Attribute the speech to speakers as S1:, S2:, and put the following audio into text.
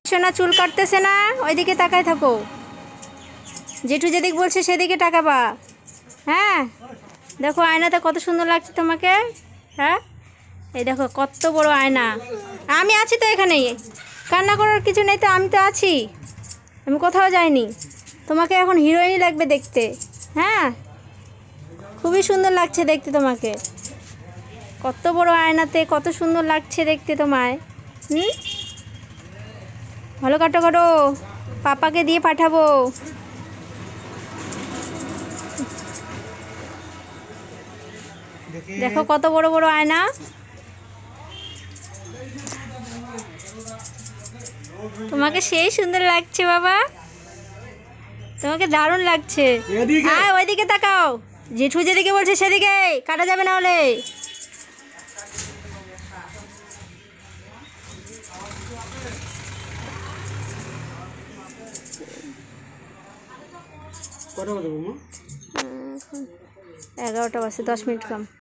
S1: সোনা চুল কাটতেছে না, ওইদিকে তাকায় থাকো। জেঠু যেদিক বলছে সেদিকে তাকাবা। হ্যাঁ, দেখো আয়নাতে কত সুন্দর লাগছে তোমাকে। হ্যাঁ, এই দেখো কত বড় আয়না। আমি আছি তো এখানেই, কান্না করার কিছু নেই তো, আমি তো আছি, আমি কোথাও যাইনি। তোমাকে এখন হিরোইনই লাগবে দেখতে। হ্যাঁ, খুবই সুন্দর লাগছে দেখতে তোমাকে। কত বড় আয়নাতে কত সুন্দর লাগছে দেখতে তোমায়। ভালো কাটো কাটো, পাপাকে দিয়ে পাঠাবো। দেখো কত বড় বড় আয়না। তোমাকে সেই সুন্দর লাগছে বাবা, তোমাকে দারুণ লাগছে। হ্যাঁ, ওইদিকে তাকাও। জেঠু যেদিকে বলছে সেদিকে কাটা যাবে না হলে। কটা বাজে? 11টা বাজে, 10 মিনিট কম।